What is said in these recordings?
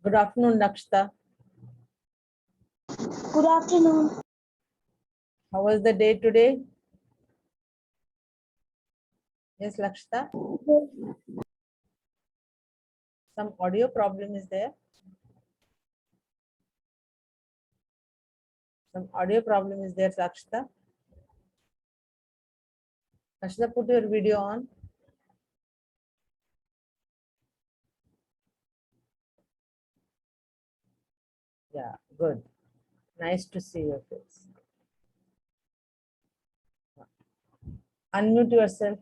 Good afternoon, Nakshita. Good afternoon. How was the day today? Yes, Lakshita. Some audio problem is there. Some audio problem is there, Lakshita. Lakshita, put your video on. Yeah, good. Nice to see your face. Unmute yourself.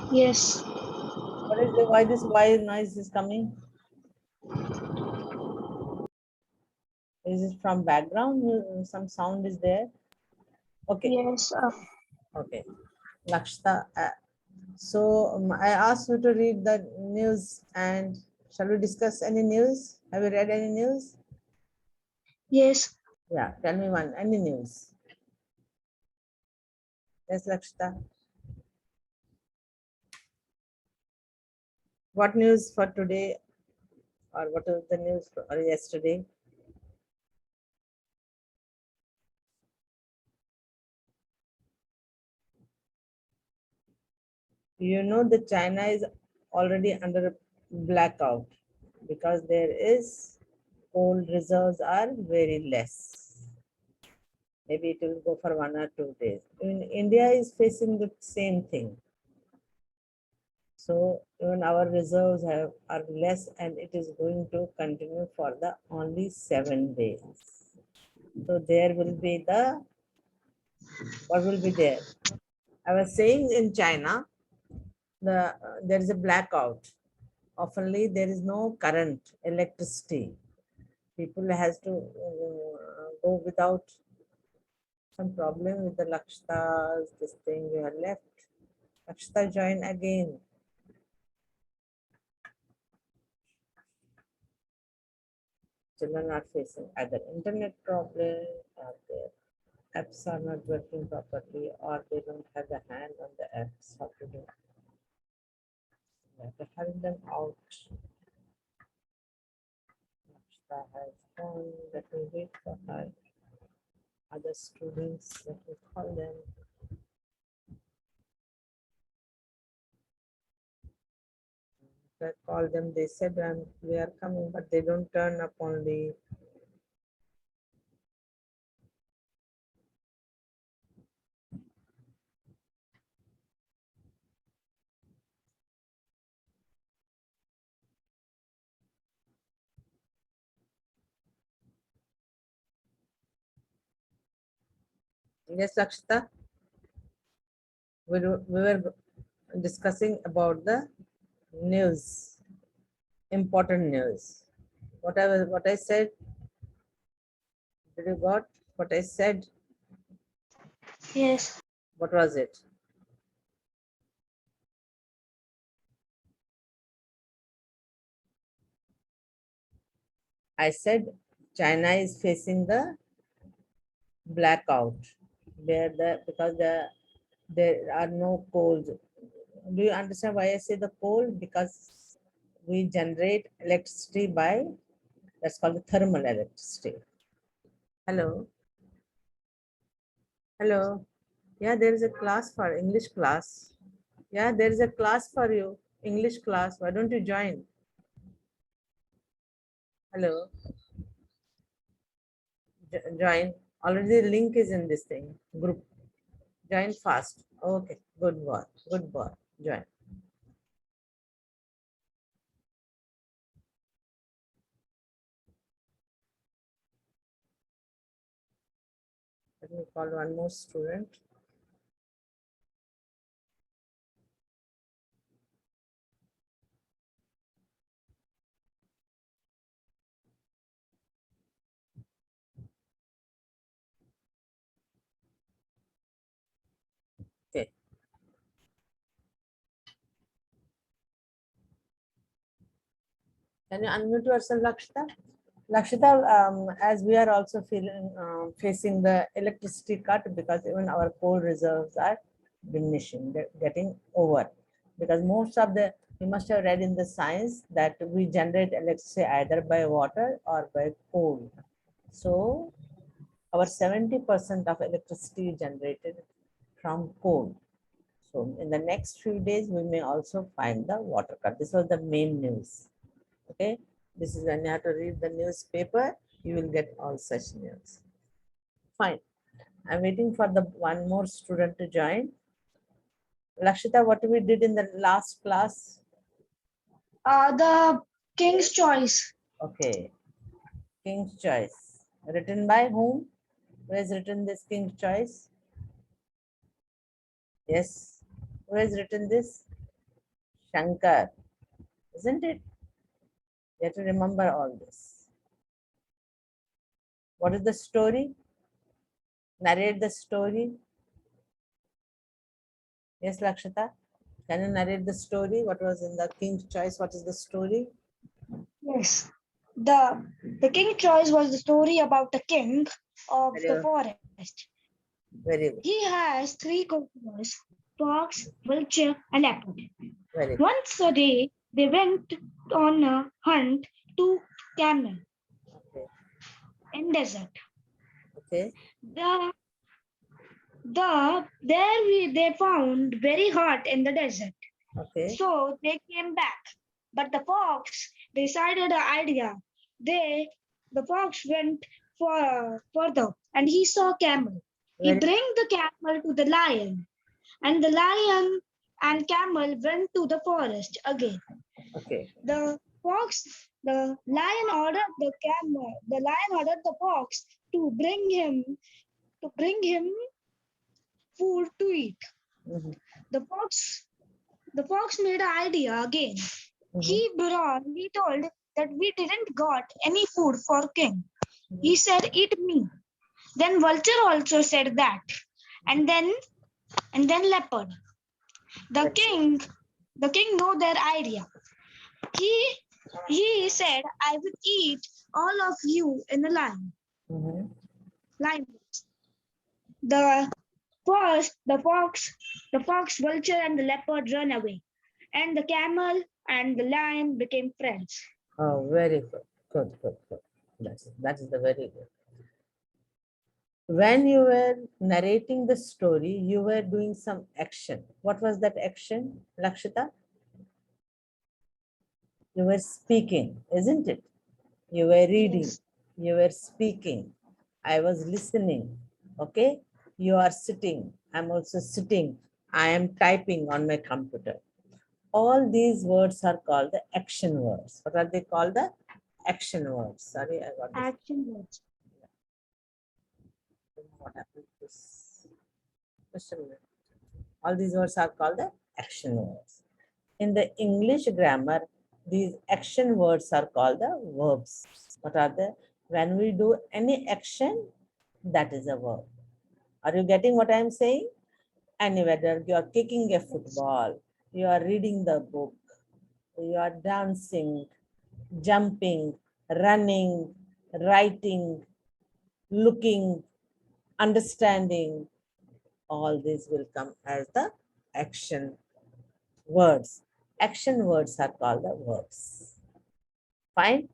Yes. What is the why noise is coming? Is it from background? Some sound is there. Okay. Yes. Okay. Lakshita. So I asked you to read the news, and shall we discuss any news? Have you read any news? Yes. Yeah, tell me one, any news. Yes, Lakshita. What news for today, or what is the news for yesterday? You know that China is already under a blackout because there is coal reserves are very less. Maybe it will go for 1 or 2 days. In India is facing the same thing. So even our reserves are less, and it is going to continue for the only 7 days. So there will be what will be there? I was saying in China, there is a blackout. Oftenly there is no current, electricity. People has to go without some problem with the Lakshitas, this thing we have left. Lakshita join again. Children are facing either internet problem, or their apps are not working properly, or they don't have the hand on the apps, how to do. They're having them out. Lakshita has gone. Let me wait for her. Other students, let me call them. I call them, they said we are coming, but they don't turn up only. Yes, Lakshita, we were discussing about the news, important news. What I said, did you got what I said? Yes. What was it? I said China is facing the blackout where because there are no coals. Do you understand why I say the coal? Because we generate electricity by, that's called the thermal electricity. Hello. Hello. Yeah, there is a class for English class. Yeah, there is a class for you, English class. Why don't you join? Hello. Join. Already the link is in this thing group. Join fast. Okay. Good boy. Good boy. Join. Let me call one more student. Okay. Can you unmute yourself, Lakshita? Lakshita, as we are also facing the electricity cut because even our coal reserves are diminishing, they're getting over. Because most of the You must have read in the science that we generate electricity either by water or by coal. So our 70% of electricity is generated from coal. So in the next few days, we may also find the water cut. This was the main news. Okay. This is when you have to read the newspaper, you will get all such news. Fine. I'm waiting for the one more student to join. Lakshita, what we did in the last class? The King's Choice. Okay. King's Choice. Written by whom? Who has written this King's Choice? Yes. Who has written this? Shankar. Isn't it? You have to remember all this. What is the story? Narrate the story. Yes, Lakshita. Can you narrate the story? What was in the King's Choice? What is the story? Yes. The King's Choice was the story about the king of Very the good. forest. Very good. He has three courtiers, fox, vulture, and leopard. Very good. Once a day, they went on a hunt to camel Okay. in desert. Okay. The they found very hot in the desert. Okay. So they came back. But the fox decided an idea. The fox went further and he saw camel. He Very bring the camel to the lion, and the lion and camel went to the forest again. okay. The fox, the lion ordered the lion ordered the fox to bring him food to eat. Mhm. The fox made an idea again. Mhm. He told that we didn't got any food for king. He said, eat me. Then vulture also said that. And then leopard. The Very king the king know their idea. He he said, I will eat all of you in a line. good. Mhm. Line. The the fox, vulture, and the leopard run away. And the camel and the lion became friends. Oh, very good. Good, good, good. That is the very good. When you were narrating the story, you were doing some action. What was that action, Lakshita? You were speaking, isn't it? You were reading. Yes. You were speaking. I was listening. Okay. You are sitting. I'm also sitting. I am typing on my computer. All these words are called the action words. What are they called? The action words. Sorry, I got this. Action words. What happened to this? Just a minute. All these words are called the action words. In the English grammar, these action words are called the verbs. What are they? When we do any action, that is a verb. Are you getting what I am saying? And whether you are kicking a football, you are reading the book, you are dancing, jumping, running, writing, looking, understanding, all these will come as the action words. Action words are called the verbs. Fine.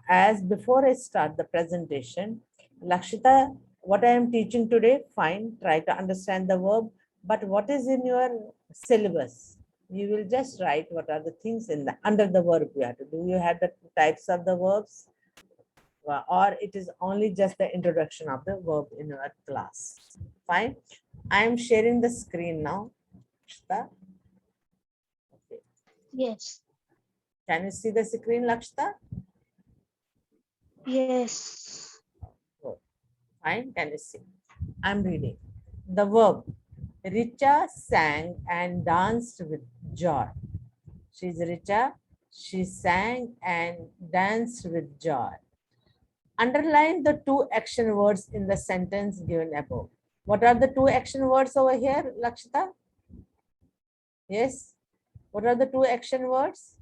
As before I start the presentation, Lakshita, what I am teaching today, fine, try to understand the verb, but what is in your syllabus? You will just write what are the things in the under the verb you have to do. You have the types of the verbs, or it is only just the introduction of the verb in your class. Fine. I am sharing the screen now. Lakshita. Okay. Yes. Can you see the screen, Lakshita? Yes. Good. Fine. Can you see? I'm reading. The verb. Richa sang and danced with joy. She's Richa. She sang and danced with joy. Underline the two action words in the sentence given above. What are the two action words over here, Lakshita? Yes. What are the two action words?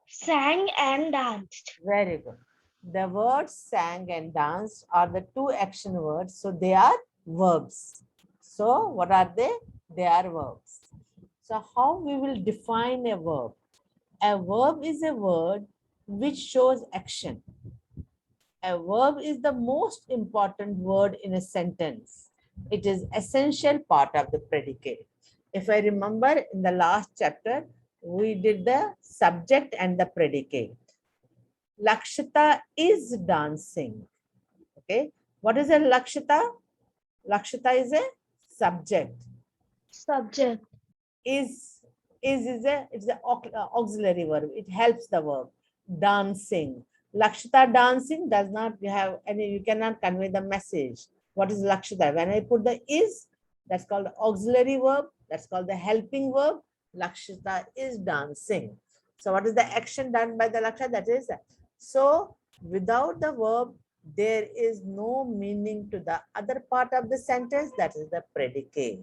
Sang and danced. Very good. The words sang and danced are the two action words. So they are verbs. So what are they? They are verbs. So how we will define a verb? A verb is a word which shows action. A verb is the most important word in a sentence. It is essential part of the predicate. If I remember in the last chapter, we did the subject and the predicate. Lakshita is dancing. Okay. What is a Lakshita? Lakshita is a subject. Subject. Is a it's the auxiliary verb. It helps the verb. Dancing. Lakshita dancing does not have any, you cannot convey the message. What is Lakshita? When I put the is, that's called the auxiliary verb. That's called the helping verb. Lakshita is dancing. So what is the action done by the Lakshita? That is, so without the verb, there is no meaning to the other part of the sentence. That is the predicate.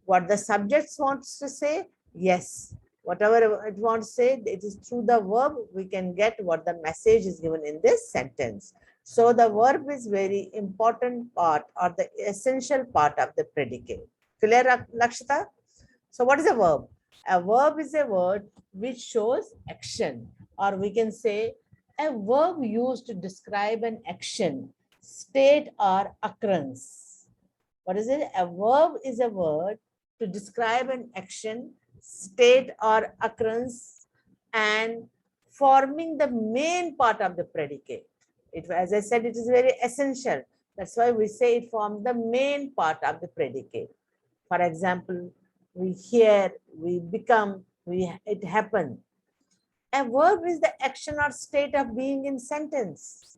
What the subject wants to say, yes. Whatever it wants to say, it is through the verb we can get what the message is given in this sentence. So the verb is very important part or the essential part of the predicate. Clear, Lakshita? So what is a verb? A verb is a word which shows action, or we can say a verb used to describe an action, state, or occurrence. What is it? A verb is a word to describe an action, state, or occurrence, and forming the main part of the predicate. It, as I said, it is very essential. That's why we say it forms the main part of the predicate. For example, we hear, we become, it happened. A verb is the action or state of being in sentence.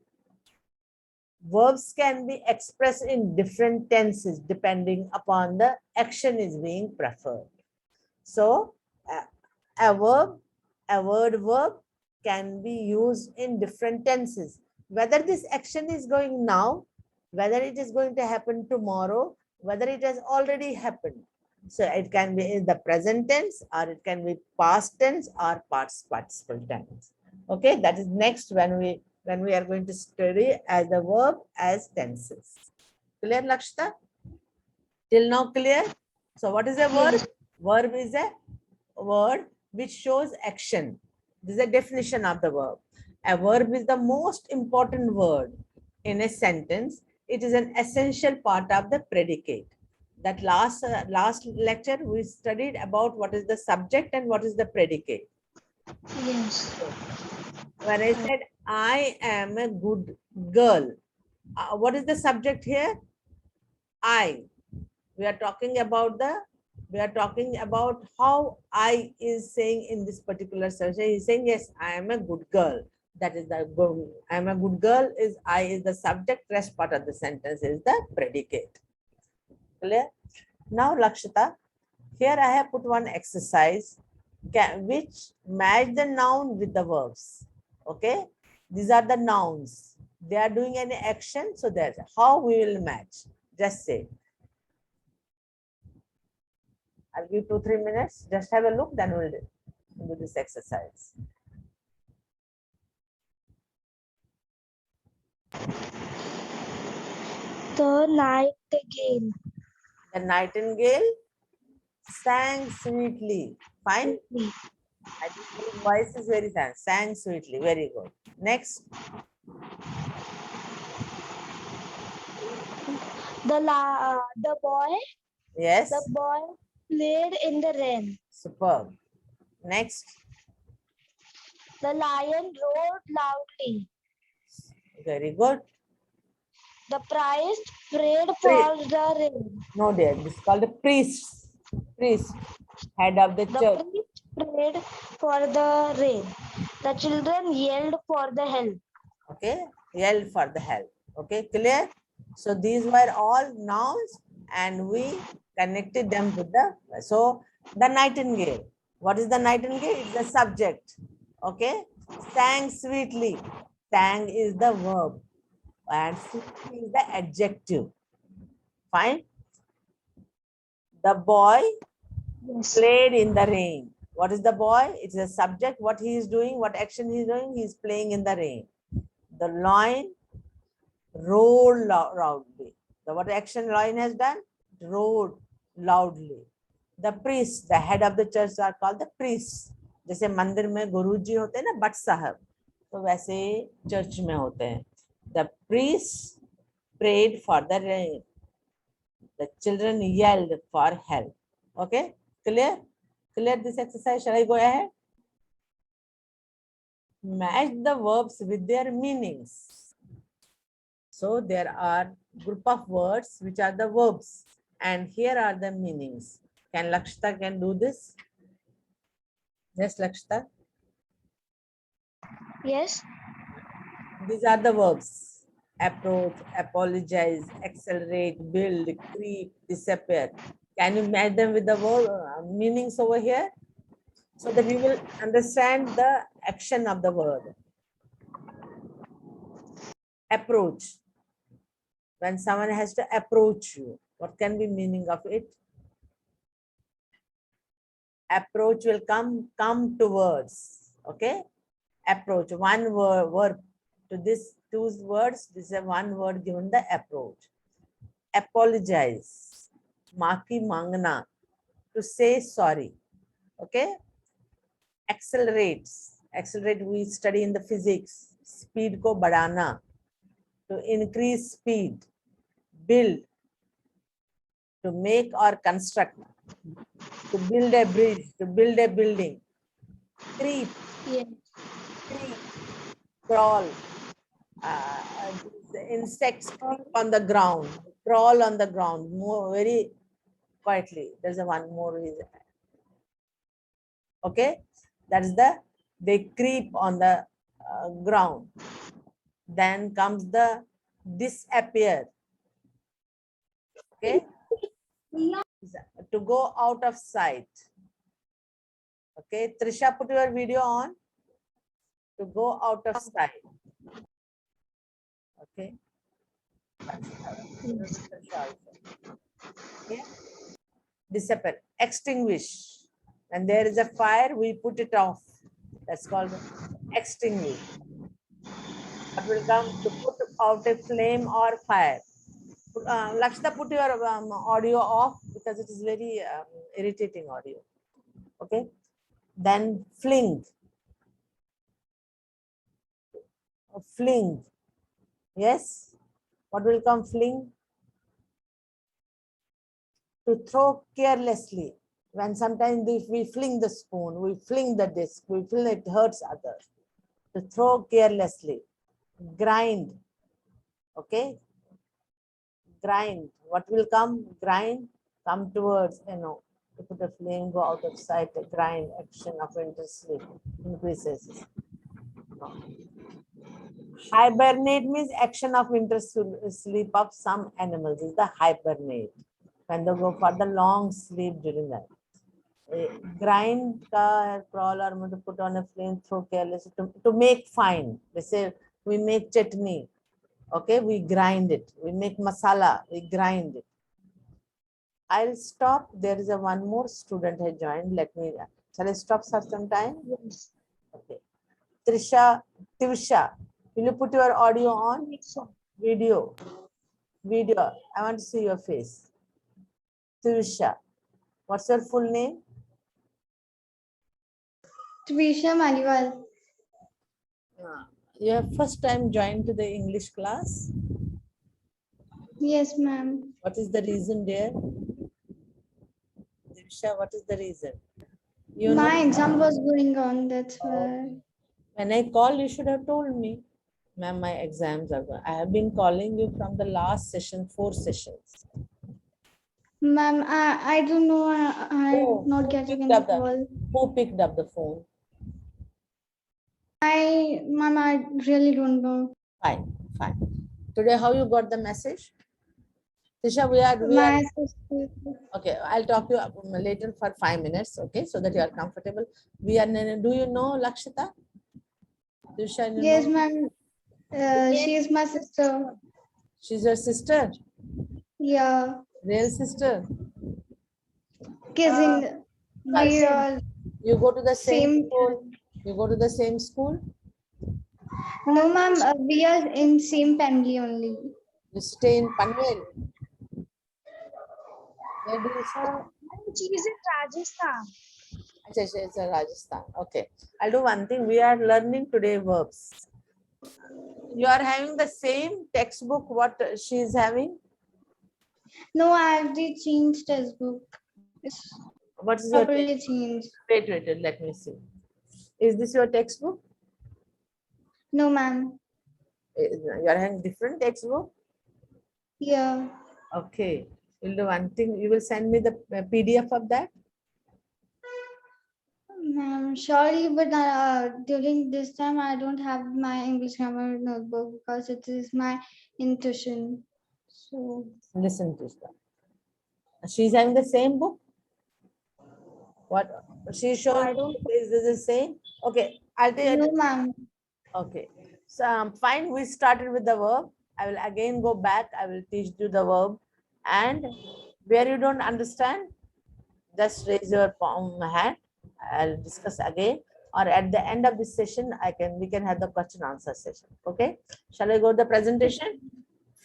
Verbs can be expressed in different tenses depending upon the action is being preferred. So a word verb can be used in different tenses. Whether this action is going now, whether it is going to happen tomorrow, whether it has already happened. So it can be in the present tense, or it can be past tense or participle tense. Okay, that is next when we are going to study as the verb as tenses. Clear, Lakshita? Till now clear? So what is a verb? Yes. Verb is a word which shows action. This is a definition of the verb. A verb is the most important word in a sentence. It is an essential part of the predicate. That last lecture we studied about what is the subject and what is the predicate. Yes. When I said I am a good girl, what is the subject here? I. We are talking about how I is saying in this particular session. He's saying, yes, I am a good girl. That is the I am a good girl is I is the subject, rest part of the sentence is the predicate. Clear? Now, Lakshita, here I have put one exercise which match the noun with the verbs. Okay, these are the nouns. They are doing any action, so that's how we will match. Just say. I'll give 2-3 minutes. Just have a look, then we'll do this exercise. The nightingale. The nightingale sang sweetly. Fine. I think his voice is very fine. Sang sweetly. Very good. Next. The boy. Yes. The boy played in the rain. Superb. Next. The lion roared loudly. Very good. The priest prayed for the rain. No, dear. This is called a priest. Priest. Head of the The church. priest prayed for the rain. The children yelled for the help. Okay. Yelled for the help. Okay. Clear? So these were all nouns and we connected them with the, so the nightingale. What is the nightingale? It's the subject. Okay. Sang sweetly. Sang is the verb and sweetly is the adjective. Fine. The boy played in the rain. What is the boy? It's a subject. What he is doing, what action he is doing, he is playing in the rain. The lion roared loudly. The what action lion has done? Roared loudly. the priests, the head of the church are called the priests. जैसे मंदिर में गुरुजी होते हैं ना, but साहब, तो वैसे church में होते हैं. The priests prayed for the rain. The children yelled for help. Okay, clear? Clear this exercise? Shall I go ahead? Match the verbs with their meanings. So there are group of words which are the verbs, and here are the meanings. Can Lakshita can do this? Yes, Lakshita. Yes. These are the verbs: approach, apologize, accelerate, build, creep, disappear. Can you match them with the word meanings over here, so that we will understand the action of the word? Approach. When someone has to approach you, what can be meaning of it? Approach will come towards. Okay, approach. One word to this two words. This is a one word given the approach. Apologize. Maafi mangna. To say sorry. Okay. Accelerates. Accelerate we study in the physics. Speed ko badana. To increase speed. Build. To make or construct. To build a bridge. To build a building. Creep. Yes. Creep. Crawl. The insects creep on the ground. Crawl on the ground. More very quietly. There's a one more reason. Okay, that is the they creep on the ground. Then comes the disappear. Okay, to go out of sight. Okay, Trisha, put your video on. To go out of sight. Okay. Okay. Disappear. Extinguish. When there is a fire, we put it off. That's called extinguish. What will come to put out a flame or fire? Lakshita, put your audio off because it is very irritating audio. Okay. Then fling. Fling. Yes. What will come? Fling. To throw carelessly. When sometimes we fling the spoon, we fling the disc, we feel it hurts others. To throw carelessly. Grind. Okay. Grind. What will come? Grind. Come towards, to put a flame, go out of sight, a grind, action of interest increases. Hibernate means action of interest sleep of some animals. Is the hibernate. When they go for the long sleep during that. Grind, crawl, or to put on a flame, throw careless, to make fine. They say we make chutney. Okay, we grind it. We make masala, we grind it. I'll stop. There is a one more student has joined. Let me, shall I stop for some time? Yes. Okay. Trisha, will you put your audio on? Video. I want to see your face. Trisha, what's your full name? Trisha Maliwal. You have first time joined to the English class. Yes, ma'am. What is the reason, dear? Trisha, what is the reason? You My know, exam was going on, that's why. when I called, you should have told me. Ma'am, my exams are going. I have been calling you from the last session, 4 sessions. Ma'am, I don't know. I'm not getting any call. Who picked up the phone? Ma'am, I really don't know. Fine. Today, how you got the message? Tisha, we are My sister. okay. I'll talk to you later for 5 minutes. Okay, so that you are comfortable. We are. Do you know Lakshita? Tisha, you Yes, know? ma'am. She is my sister. She's your sister. Yeah. Real sister. Cousin. We are You go to the same same. school. You go to the same school. No, ma'am. We are in same family only. You stay in Panvel. Where do you stay? She is in Rajasthan. It's a Rajasthan. Okay. I'll do one thing. We are learning today verbs. You are having the same textbook what she is having? No, I already changed textbook. It's What is your properly changed. wait, let me see. Is this your textbook? No, ma'am. You are having different textbook? Yeah. Okay. You'll do one thing. You will send me the PDF of that. Ma'am, sorry, but during this time I don't have my English grammar notebook because it is my intuition. So Listen to that. She's having the same book. What she's showing I don't. is this the same? Okay. I'll tell No, you. ma'am. Okay. So fine. We started with the verb. I will again go back. I will teach you the verb. And where you don't understand, just raise your palm hand. I'll discuss again. Or at the end of this session, we can have the question answer session. Okay. Shall I go to the presentation?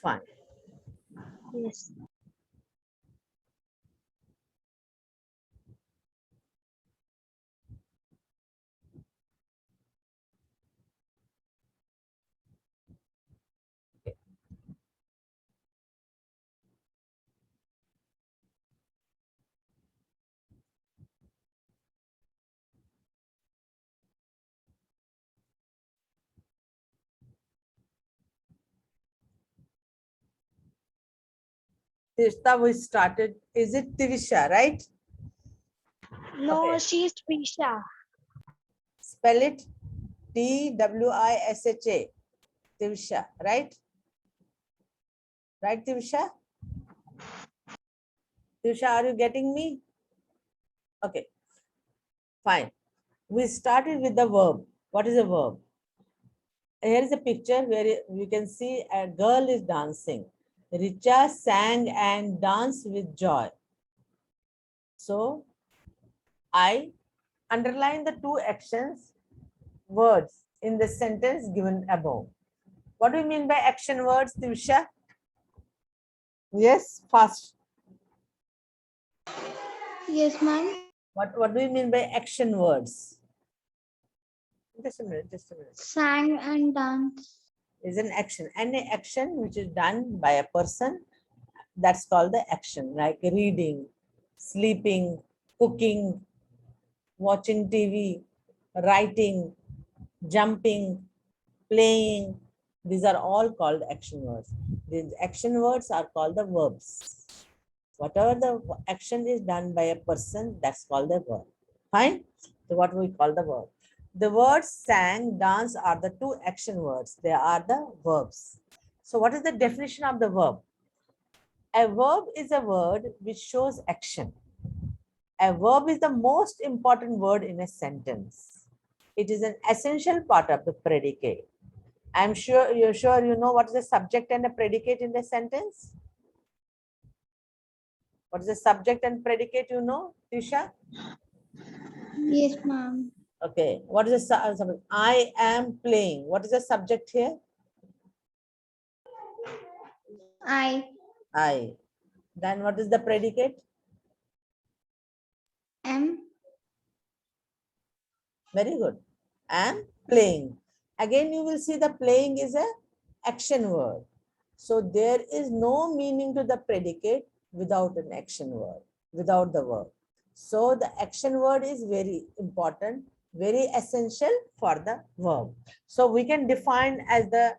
Fine. Yes. Tirtha, we started. Is it Tivisha, right? No, Okay. she is Trisha. Spell it Twisha. Tivisha, right? Right, Tivisha? Tivisha, are you getting me? Okay, fine. We started with the verb. What is a verb? Here is a picture where we can see a girl is dancing. Richa sang and danced with joy. So I underline the two actions words in the sentence given above. What do you mean by action words, Tivisha? Yes, fast. Yes, ma'am. What do you mean by action words? Just a minute, just a minute. Sang and dance. Is an action. Any action which is done by a person, that's called the action, like reading, sleeping, cooking, watching TV, writing, jumping, playing. These are all called action words. These action words are called the verbs. Whatever the action is done by a person, that's called the verb. Fine? So what we call the verb. The words sang, dance are the two action words. They are the verbs. So what is the definition of the verb? A verb is a word which shows action. A verb is the most important word in a sentence. It is an essential part of the predicate. I'm sure you know what is the subject and a predicate in the sentence. What is the subject and predicate, you know, Tisha? Yes, ma'am. Okay. What is the subject? I am playing. What is the subject here? I I. Then what is the predicate? am. Very good. Am playing. Again, you will see the playing is a action word. So there is no meaning to the predicate without an action word, without the verb. So the action word is very important, very essential for the verb. So we can define as the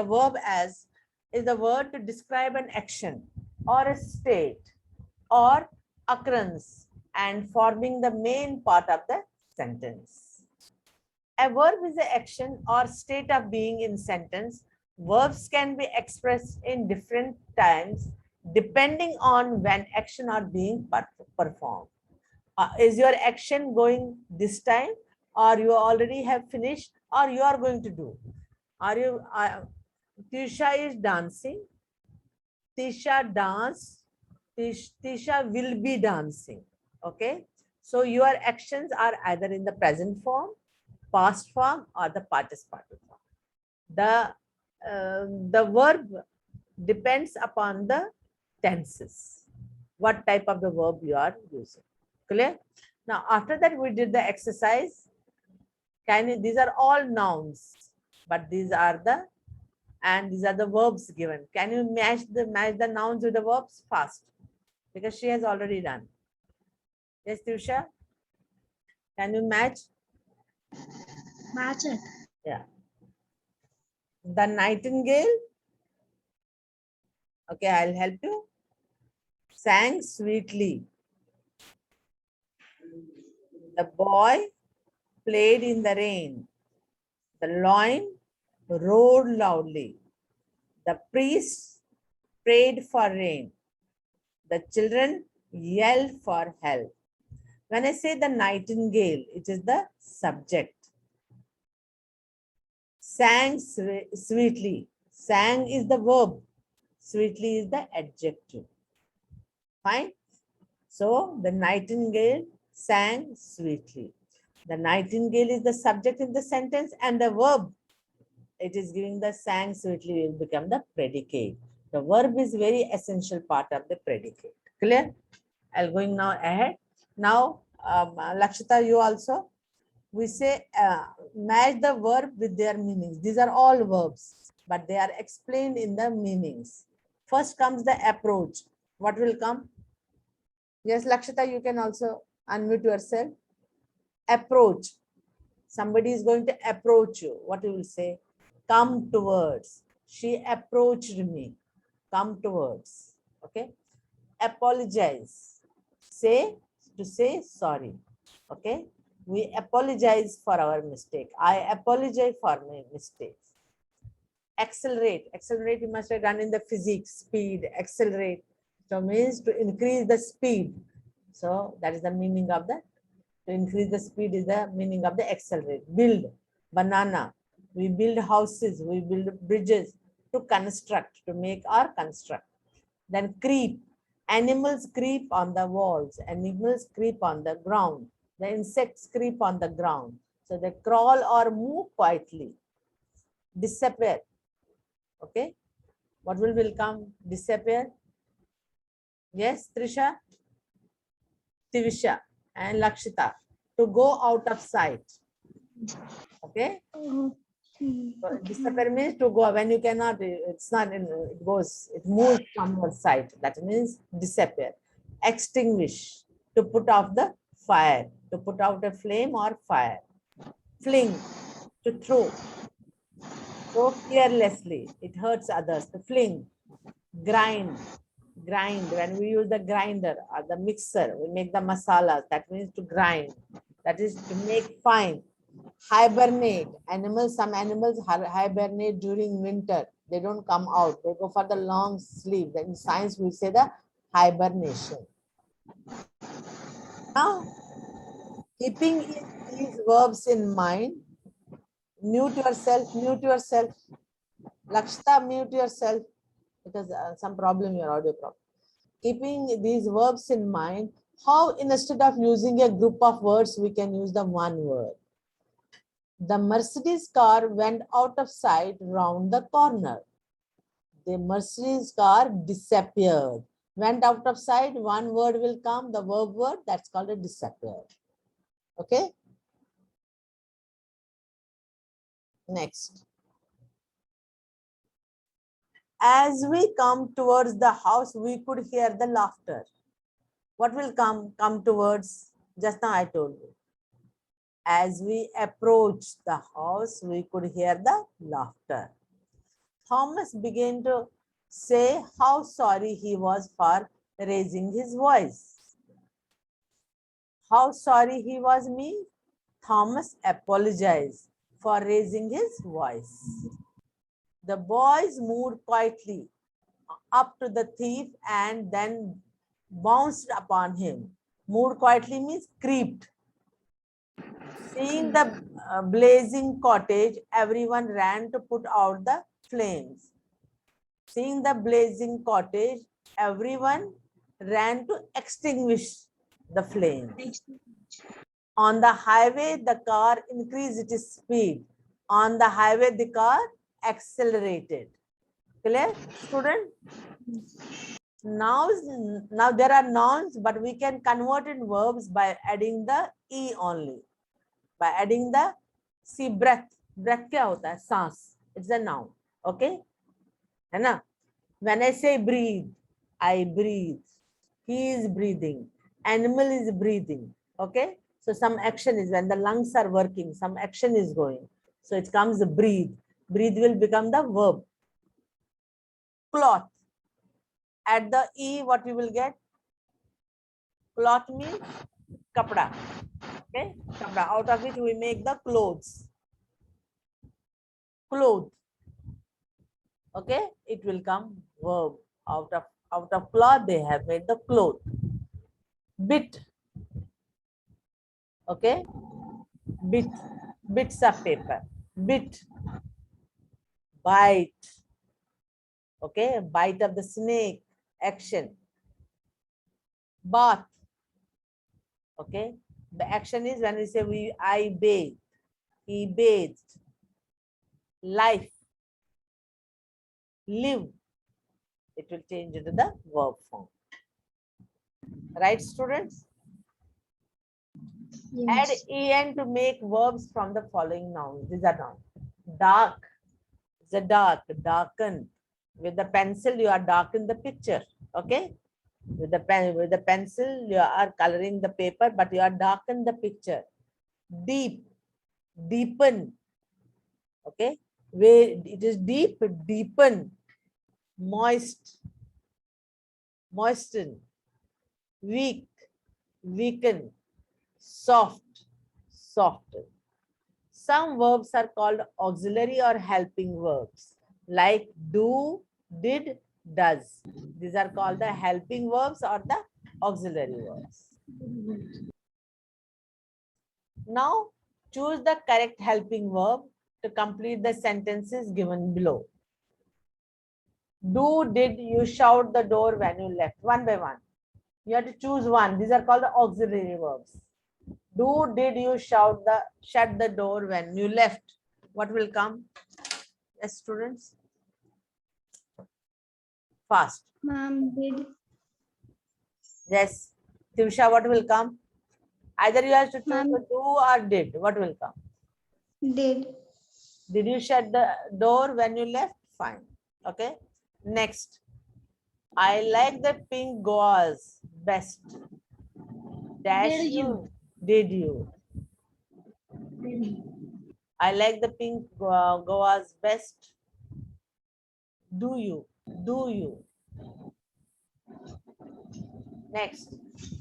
verb as is the word to describe an action or a state or occurrence and forming the main part of the sentence. A verb is an action or state of being in sentence. Verbs can be expressed in different times depending on when action are being performed. Is your action going this time, or you already have finished, or you are going to do? Are you? Tisha is dancing. Tisha dance. Tisha will be dancing. Okay. So your actions are either in the present form, past form, or the participative form. The verb depends upon the tenses. what type of the verb you are using. Clear? Now, after that, we did the exercise. These are all nouns, but these are the verbs given. Can you match the nouns with the verbs fast? Because she has already done. Yes, Tusha? Can you match? Match it. Yeah. The nightingale. Okay, I'll help you. Sang sweetly. The boy played in the rain. The lion roared loudly. The priest prayed for rain. The children yelled for help. When I say the nightingale, it is the subject. Sang sweetly. Sang is the verb. Sweetly is the adjective. Fine. So the nightingale sang sweetly. The nightingale is the subject in the sentence, and the verb, it is giving the sang sweetly will become the predicate. The verb is very essential part of the predicate. Clear? I'll going now ahead. Now, Lakshita, you also. We say match the verb with their meanings. These are all verbs, but they are explained in the meanings. First comes the approach. What will come? Yes, Lakshita, you can also unmute yourself. Approach. Somebody is going to approach you. What you will say? Come towards. She approached me. Come towards. Okay. Apologize. To say sorry. Okay. We apologize for our mistake. I apologize for my mistakes. Accelerate. Accelerate, you must have done in the physics. Speed. Accelerate. So means to increase the speed. So that is the meaning of the, to increase the speed is the meaning of the accelerate. Build. Banana. We build houses. We build bridges to construct, to make or construct. Then creep. Animals creep on the walls. Animals creep on the ground. The insects creep on the ground. So they crawl or move quietly. Disappear. Okay. What will come? Disappear. Yes, Trisha, Tivisha, and Lakshita. To go out of sight. Okay. So disappear means to go when you cannot. It's not. It moves from your sight. That means disappear. Extinguish. To put off the fire. To put out a flame or fire. Fling. To throw. Throw carelessly. It hurts others. To fling. Grind. Grind. When we use the grinder or the mixer, we make the masala. That means to grind. That is to make fine. Hibernate. Some animals hibernate during winter. They don't come out. They go for the long sleep. In science, we say the hibernation. Now, keeping these verbs in mind, mute yourself. Lakshita, mute yourself because some problem, your audio problem. Keeping these verbs in mind, how instead of using a group of words, we can use the one word. The Mercedes car went out of sight round the corner. The Mercedes car disappeared. Went out of sight, one word will come, the verb word, that's called a disappeared. Okay? Next. As we come towards the house, we could hear the laughter. What will come towards? Just now I told you. As we approached the house, we could hear the laughter. Thomas began to say how sorry he was for raising his voice. How sorry he was means Thomas apologized for raising his voice. The boys moved quietly up to the thief and then bounced upon him. Moved quietly means creeped. Seeing the blazing cottage, everyone ran to put out the flames. Seeing the blazing cottage, everyone ran to extinguish the flames. On the highway, the car increased its speed. On the highway, the car accelerated. Clear, student? Nouns, now there are nouns, but we can convert in verbs by adding the e only. By adding the, see, breath. Breath क्या होता है? सांस. It's a noun. Okay? है ना? When I say breathe, I breathe. He is breathing. Animal is breathing. Okay? So some action is when the lungs are working, some action is going. So it comes breathe. Breathe will become the verb. Cloth. At the E, what we will get? Cloth means kapda. Okay? Kapda, out of which we make the clothes. Cloth. Okay? It will come verb. Out of cloth, they have made the cloth. Bit. Okay? Bit. Bits of paper. Bit. Bite. Okay? Bite of the snake. Action. Bath. Okay? The action is when we say I bathe. He bathed. Life. Live. It will change into the verb form. Right, students? Add en to make verbs from the following nouns. These are nouns. Dark. It's a dark. Darken. With the pencil, you are darken the picture. Okay? With the pencil, you are coloring the paper, but you are darken the picture. Deep. Deepen. Okay? Where it is deep, deepen. Moist. Moisten. Weak. Weaken. Soft. Soften. Some verbs are called auxiliary or helping verbs, like do, did, does. These are called the helping verbs or the auxiliary verbs. Now, choose the correct helping verb to complete the sentences given below. Do, did, you shout the door when you left? One by one. You have to choose one. These are called the auxiliary verbs. Do, did you shut the door when you left? What will come? Yes, students. Fast. Ma'am, did. Yes. Timsha, what will come? Either you have to choose Ma'am. the do or did. What will come? Did. Did you shut the door when you left? Fine. Okay. Next. I like the pink gauze best. Dash Did you. Did you? I like the pink gauze best. Do you? Do you? Next.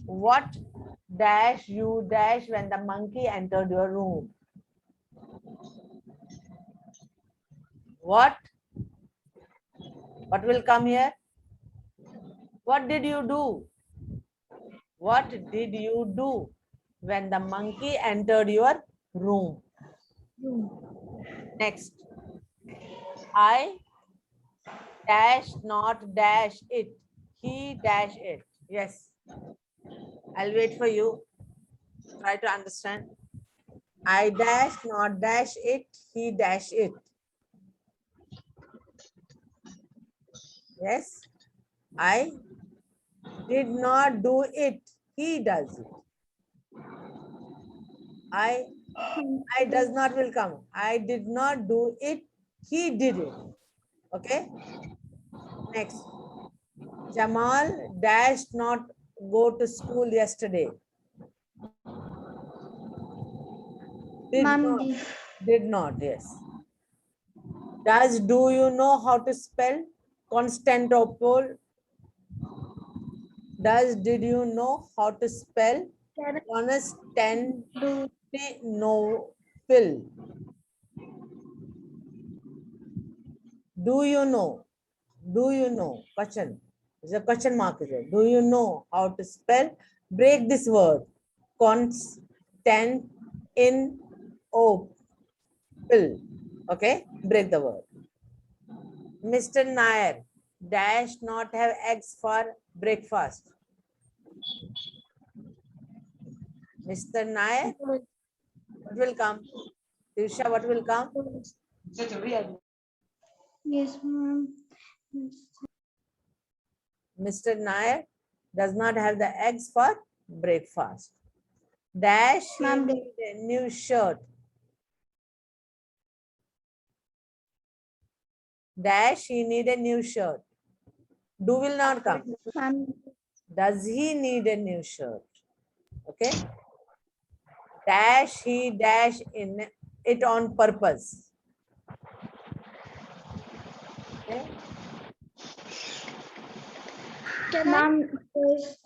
What dash you dash when the monkey entered your room? What? What will come here? What did you do? What did you do when the monkey entered your room? Next. I dash not dash it. He dash it. Yes. I'll wait for you. Try to understand. I dash not dash it. He dash it. Yes. I did not do it. He does it. I does not will come. I did not do it. He did it. Okay. Next. Jamal dashed not go to school yesterday. Ma'am, Did not, yes. Does do you know how to spell Constantinople? Did you know how to spell Constantinople? Do you know? Do you know? Question. There's a question mark is there. Do you know how to spell? Break this word. Constantinople. Okay? Break the word. Mr. Nair dash not have eggs for breakfast. Mr. Nair, what will come? Tisha, what will come? Yes, ma'am. Mr. Nair does not have the eggs for breakfast. Dash, he Ma'am, need a new shirt. Dash, he need a new shirt. Do will not come. ma'am, Does he need a new shirt? Okay. Dash, he dash in it on purpose. Okay. Can I? ma'am, first,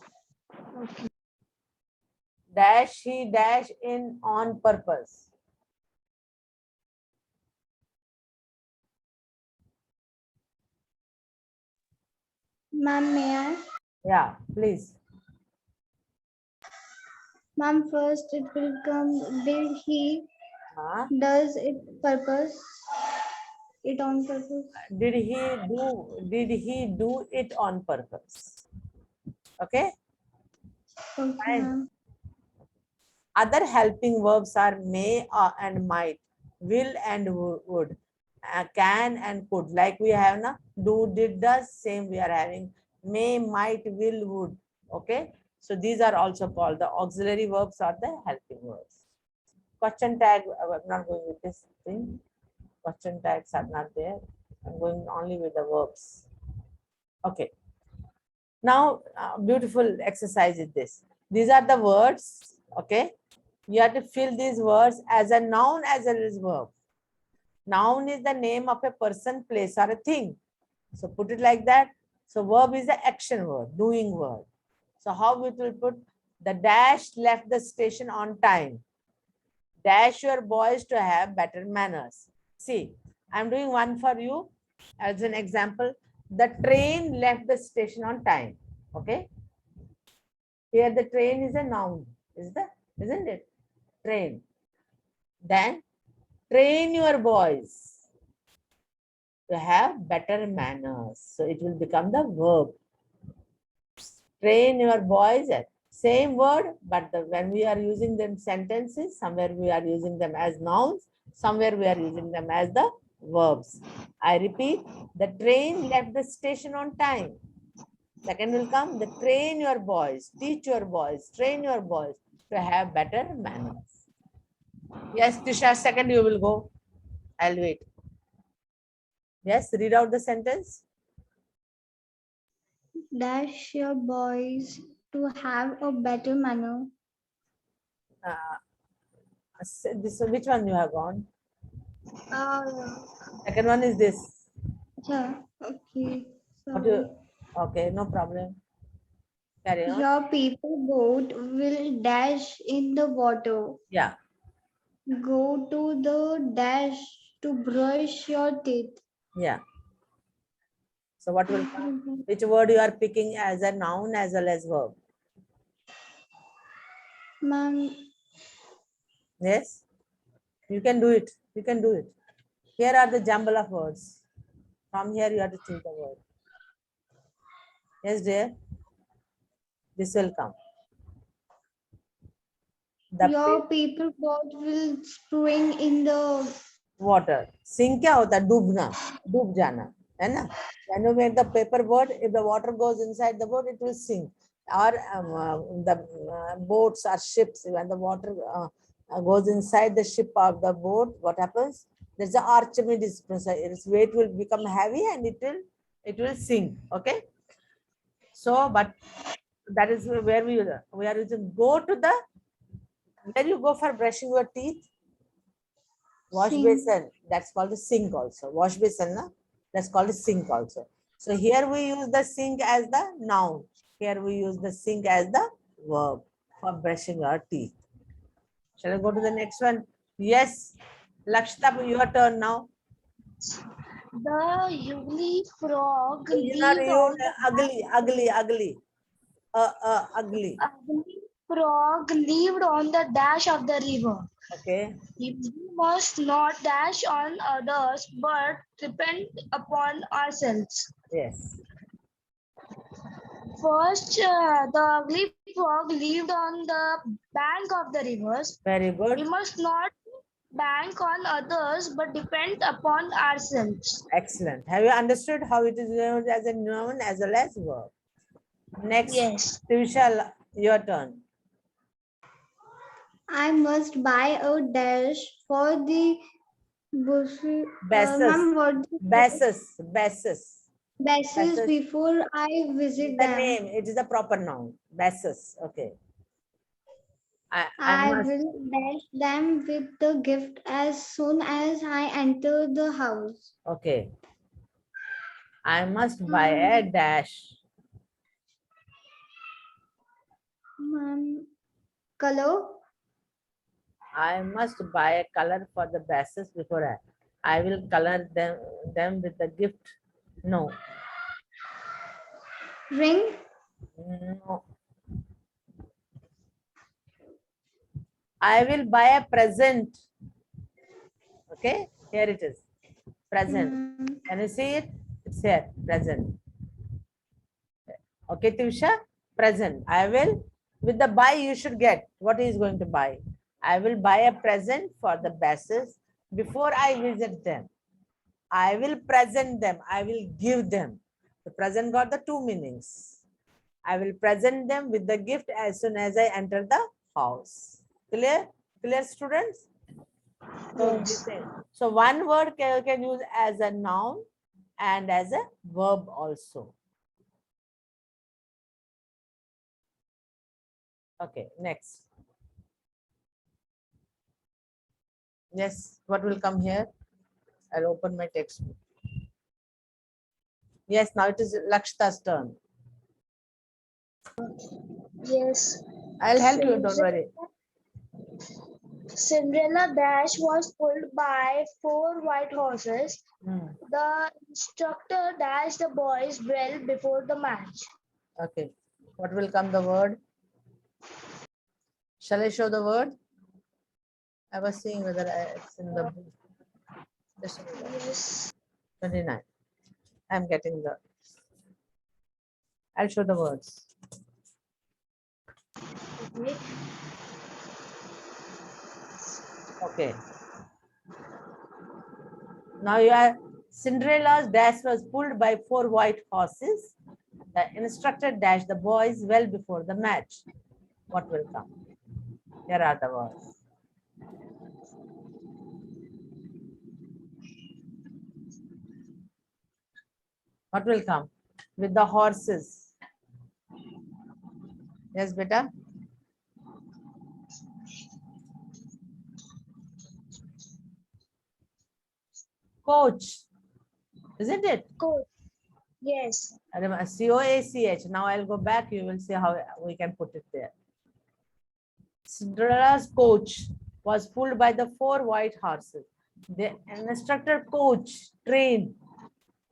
Dash, he dash in on purpose. ma'am, may I? Yeah, please. Ma'am, first it will come, did he, Huh? does it purpose, it on purpose? Did he do it on purpose? Okay. Okay, Fine. ma'am. Other helping verbs are may and might, will and would, can and could. Like we have na do, did, does. Same we are having may, might, will, would. Okay. So these are also called the auxiliary verbs or the helping verbs. Question tag. I'm not going with this thing. Question tags are not there. I'm going only with the verbs. Okay. Now, beautiful exercise is this. These are the words. Okay. You have to fill these words as a noun as well as verb. Noun is the name of a person, place, or a thing. So put it like that. So verb is the action word, doing word. So how we will put the dash left the station on time. Dash your boys to have better manners. See, I'm doing one for you as an example. The train left the station on time. Okay. Here the train is a noun, isn't it? Train. Then train your boys to have better manners. So it will become the verb. Train your boys. Same word, but when we are using them sentences, somewhere we are using them as nouns, somewhere we are using them as the verbs. I repeat, the train left the station on time. Second will come, the train your boys, teach your boys, train your boys to have better manners. Yes, Tisha, second you will go. I'll wait. Yes, read out the sentence. Dash your boys to have a better manner. This, which one you have gone? Uh, Second one is this. yeah, okay. What Sorry. you, okay, no problem. Carry on. Your paper boat will dash in the water. Yeah. Go to the dash to brush your teeth. Yeah. So what will come? Which word you are picking as a noun as well as verb? Ma'am, Yes. You can do it. You can do it. Here are the jumble of words. From here you have to choose the word. Yes, dear. This will come. The your paper boat will spring in the water. Sink क्या होता है? डूबना, डूब जाना, है ना? When you make the paper boat, if the water goes inside the boat, it will sink. Or the boats or ships, when the water goes inside the ship of the boat, what happens? There's an Archimedes principle. Its weight will become heavy and it will sink. Okay. So, but that is where we are using. Go to the, where you go for brushing your teeth. Wash sink. basin, that's called the sink also. Wash basin, na? That's called a sink also. So here we use the sink as the noun. Here we use the sink as the verb for brushing our teeth. Shall I go to the next one? Yes. Lakshita, your turn now. The ugly frog You're not lived you, on the ugly. Ugly. ugly frog lived on the dash of the river. Okay. We must not dash on others, but depend upon ourselves. Yes. First, the ugly frog lived on the bank of the rivers. Very We good. must not bank on others, but depend upon ourselves. Excellent. Have you understood how it is used as a noun as well as verb? Next, Yes. Tushal, your turn. I must buy a dash for the bush. Basses, Ma'am, what basses, basses. bases Basses. before I It is visit the them? name. It is a proper noun. Basses. Okay. I I must. will dash them with the gift as soon as I enter the house. Okay. I must buy a dash. Color. I must buy a color for the basses before I will color them with the gift. No. Ring. No. I will buy a present. Okay, here it is. Present. Can you see it? It's here. Present. Okay, Tusha. Present. I will. With the buy, you should get what he is going to buy. I will buy a present for the basses before I visit them. I will present them. I will give them. The present got the two meanings. I will present them with the gift as soon as I enter the house. Clear? Clear, students? So, Yes. so one word can use as a noun and as a verb also. Okay, next. Yes, what will come here? I'll open my textbook. Yes, now it is Lakshita's turn. Yes. I'll help you, don't worry. Cinderella dash was pulled by 4 white horses. The instructor dashed the boys well before the match. Okay, what will come the word? Shall I show the word? I was seeing whether it's in the book. Just a minute. Yes. 29. I'm getting the. I'll show the words. Okay. Okay. Now you are Cinderella's dash was pulled by 4 white horses. The instructor dashed the boys well before the match. What will come? Here are the words. What will come? With the horses. Yes, beta? Coach. Isn't it? Coach. Yes. COACH. Now I'll go back. You will see how we can put it there. Cinderella's coach was pulled by the 4 white horses. The instructor coach trained,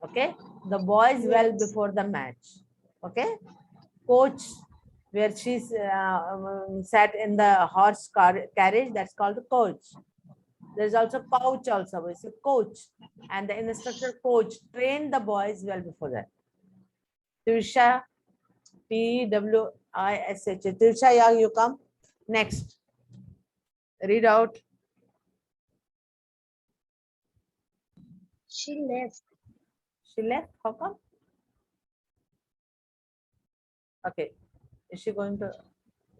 okay, the boys well before the match. Okay, coach, where she sat in the horse carriage, that's called coach. There's also couch also, it's a coach, and the instructor coach trained the boys well before that. Tusha, T-W-I-S-H. Tusha, yeah, you come. Next. Read out. She left. She left. How come? Okay. Is she going to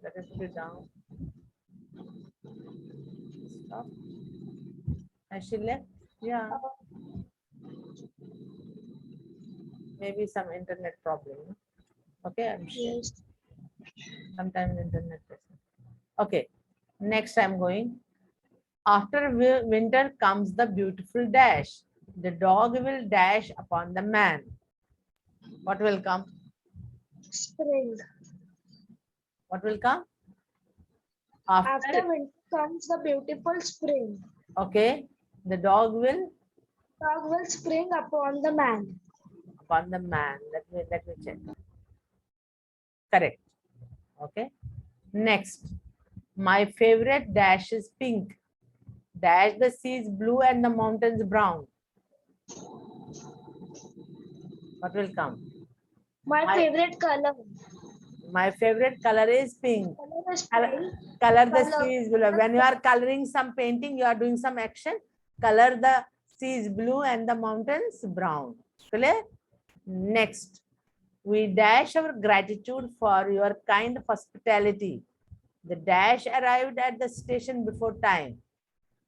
let us put it down? Stop. Has she left? Yeah. Maybe some internet problem. Okay, I'm sure. Yes. Sometimes internet. Okay. Next, I'm going. After winter comes the beautiful dash. The dog will dash upon the man. What will come? Spring. What will come? After winter comes the beautiful spring. Okay. The dog will? Dog will spring upon the man. Upon the man. Let me check. Correct. Okay. Next. My favorite dash is pink. Dash the sea is blue and the mountains brown. What will come? My favorite color. My favorite color is pink. Color is pink. Color the sea is blue. When you are coloring some painting, you are doing some action. Color the sea is blue and the mountains brown. Clear? Next. We dash our gratitude for your kind hospitality. The dash arrived at the station before time.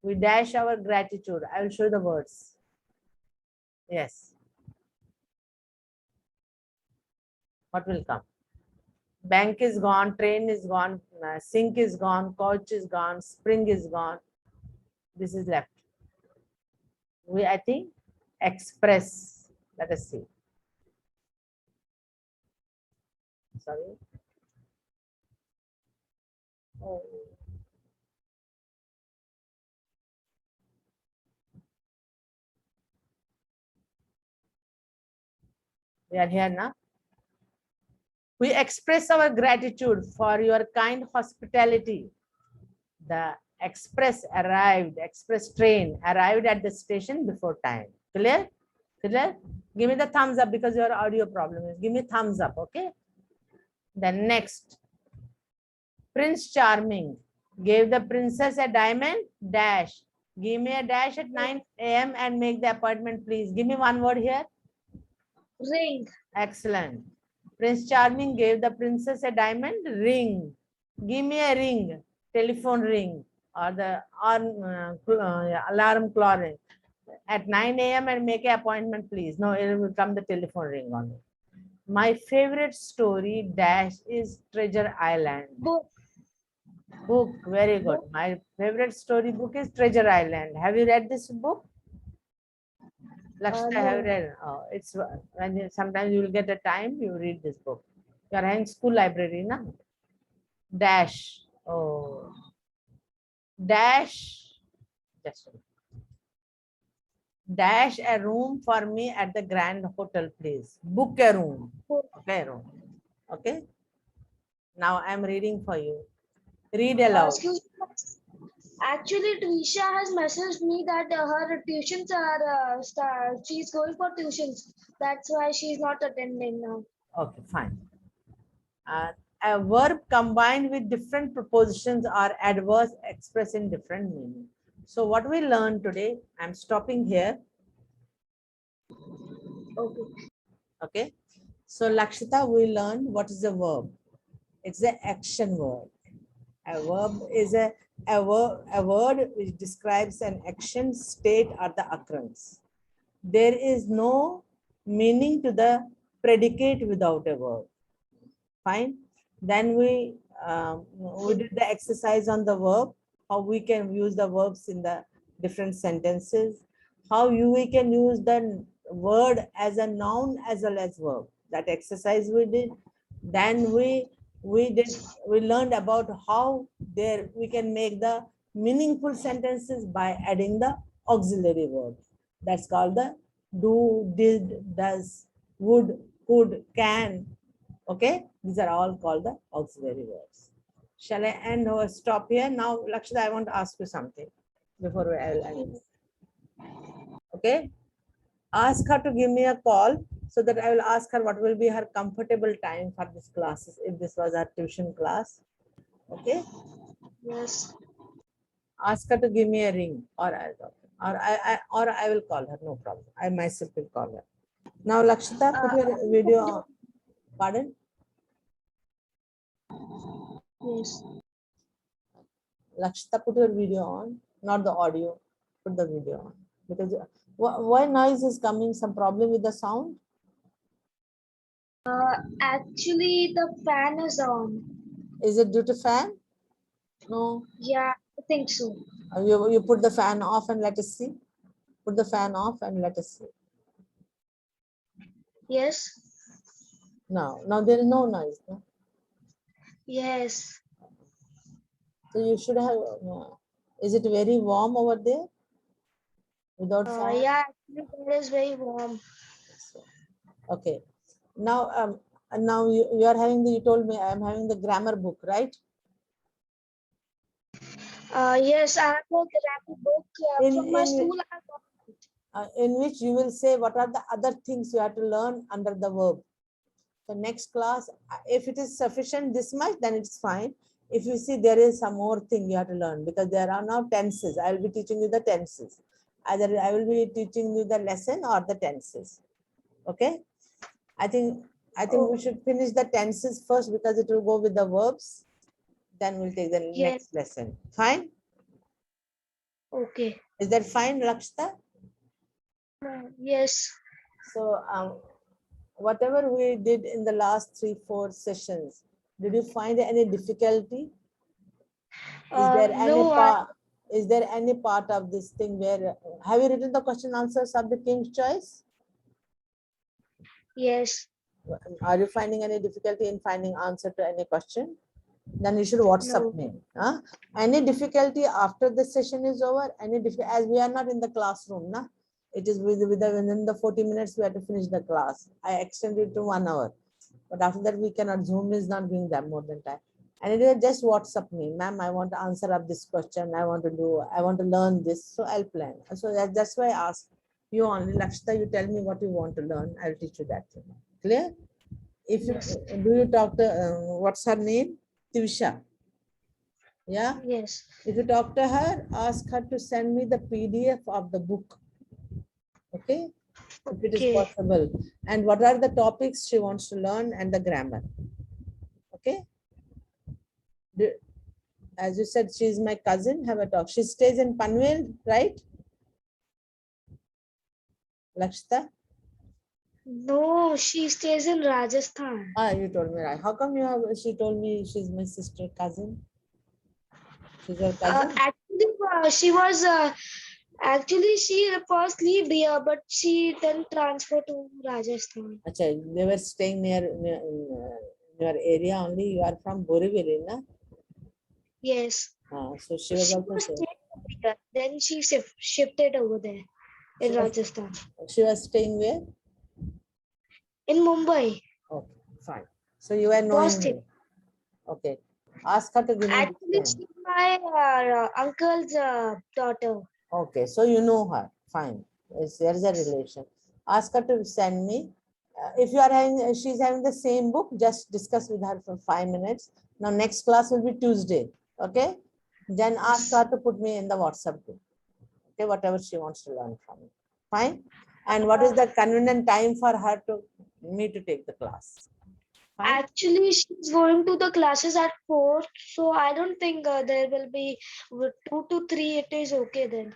We dash our gratitude. I will show you the words. Yes. What will come? Bank is gone, train is gone, sink is gone, couch is gone, spring is gone. This is left. We, I think, express. Let us see. Sorry. Oh. We are here now. We express our gratitude for your kind hospitality. The express train arrived at the station before time. Clear? Clear? Give me the thumbs up because your audio problem is. Give me thumbs up, okay? Then next. Prince Charming gave the princess a diamond dash. Give me a dash at 9 a.m. and make the appointment, please. Give me one word here. Ring. Excellent. Prince Charming gave the princess a diamond ring. Give me a ring, telephone ring, or the alarm clock ring at 9 a.m. and make an appointment, please. No, it will come the telephone ring on it. My favorite story dash is Treasure Island. Book. Book, very good. My favorite story book is Treasure Island. Have you read this book? Lakshita, have you read? Oh, it's when sometimes you will get a time, you read this book. You are having school library, na? Dash. Oh. Dash. Just a minute. Dash a room for me at the Grand Hotel, please. Book a room. Okay, room. Okay. Now I am reading for you. Read aloud. Excuse me. Actually, Trisha has messaged me that her tuitions are she's going for tuitions. That's why she's not attending now. Okay, fine. A verb combined with different prepositions or adverbs express in different meaning. So what we learned today, I'm stopping here. Okay. Okay. So Lakshita, we learned what is a verb. It's an action word. A verb is a word which describes an action, state, or the occurrence. There is no meaning to the predicate without a verb. Fine. Then we did the exercise on the verb, how we can use the verbs in the different sentences, how we can use the word as a noun as well as verb. That exercise we did. Then we learned about how we can make the meaningful sentences by adding the auxiliary word. That's called the do, did, does, would, could, can. Okay, these are all called the auxiliary words. Shall I end or stop here? Now, Lakshita, I want to ask you something before I will end. Okay, ask her to give me a call so that I will ask her what will be her comfortable time for this classes if this was her tuition class. Okay. Yes. Ask her to give me a ring, or I will call her. No problem. I myself will call her. Now, Lakshita, put your video on. Pardon? Yes. Lakshita, put your video on, not the audio. Put the video on. Because why noise is coming? Some problem with the sound? Actually, the fan is on. Is it due to fan? No. Yeah, I think so. You put the fan off and let us see. Put the fan off and let us see. Yes. No, now there is no noise. No? Yes. So you should have. Is it very warm over there? Without fan? Yeah, actually, it is very warm. Okay. Now, now you are having the. You told me I am having the grammar book, right? Yes, I have a grammar book from my school. In which you will say what are the other things you have to learn under the verb. So next class, if it is sufficient this much, then it's fine. If you see there is some more thing you have to learn because there are now tenses. I will be teaching you the tenses. Either I will be teaching you the lesson or the tenses. Okay. I think I think Oh. we should finish the tenses first because it will go with the verbs. Then we'll take the Yes. next lesson. Fine? Okay. Is that fine, Lakshita? Yes. So whatever we did in the last 3-4 sessions, did you find any difficulty? Is there any No, part? Is there any part of this thing where have you written the question answers of the King's Choice? yes. Are you finding any difficulty in finding answer to any question? Then you should WhatsApp No. me. Huh? Any difficulty after the session is over? As we are not in the classroom, na? It is within the 40 minutes we have to finish the class. I extended to 1 hour, but after that we cannot. Zoom is not giving that more than time. And it is just WhatsApp me, ma'am. I want to answer up this question. I want to learn this. So I'll plan. So that's why I asked you only, Lakshita. You tell me what you want to learn. I'll teach you that thing. Clear? If you Yes. do you talk to what's her name? Tivisha. Yeah. Yes. If you talk to her, ask her to send me the PDF of the book. Okay. If it is Okay. possible. And what are the topics she wants to learn and the grammar. Okay. As you said, she's my cousin. Have a talk. She stays in Panvel, right? Lakshita? No, she stays in Rajasthan. Ah, you told me, right? How come you have? She told me she's my sister cousin. She's your cousin. Actually, she first lived here, but she then transferred to Rajasthan. Achha, they were staying near your area only. You are from Borivali, na? Yes. So she was She also was staying. staying over here. Then she shifted over there in Rajasthan. She was staying where? In Mumbai. Okay, fine. So you were knowing Boston. me. Okay. Ask her to give me Actually, this she's my uncle's daughter. Okay, so you know her. Fine. There is a relation. Ask her to send me. If you are having, she's having the same book, just discuss with her for 5 minutes. Now next class will be Tuesday. Okay. Then ask her to put me in the WhatsApp group. Okay, whatever she wants to learn from me. Fine. And what is the convenient time for her to me to take the class? Fine. Actually, she's going to the classes at 4, so I don't think there will be 2 to 3. It is okay then.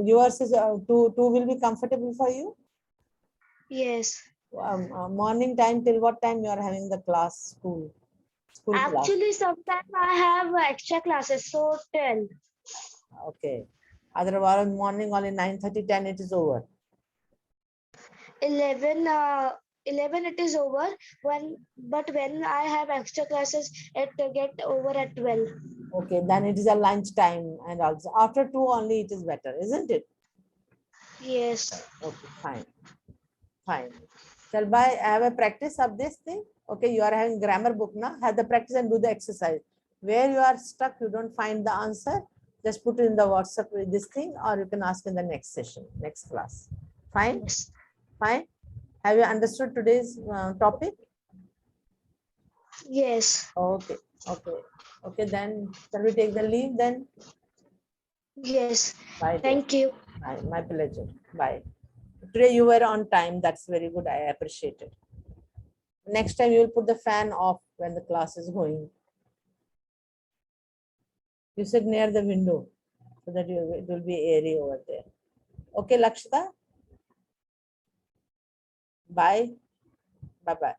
Yours is 2 will be comfortable for you? Yes. Morning time till what time you are having the class school class? Actually, sometimes I have extra classes, so 10. Okay. Otherwise morning only 9:30, 10 it is over. 11 it is over but when I have extra classes it get over at 12. Okay, then it is a lunch time and also after 2 only it is better, isn't it? Yes. Okay, fine. Fine. Shall I have a practice of this thing? Okay, you are having grammar book now. Have the practice and do the exercise. Where you are stuck, you don't find the answer, just put it in the WhatsApp with this thing, or you can ask in the next session, next class. Fine? Yes. Fine. Have you understood today's topic? Yes. Okay. Okay. Okay, then shall we take the leave then? Yes. Bye. Thank you. Bye. My pleasure. Bye. Today you were on time. That's very good. I appreciate it. Next time you will put the fan off when the class is going. You sit near the window so that it will be airy over there. Okay, Lakshita? Bye. Bye-bye.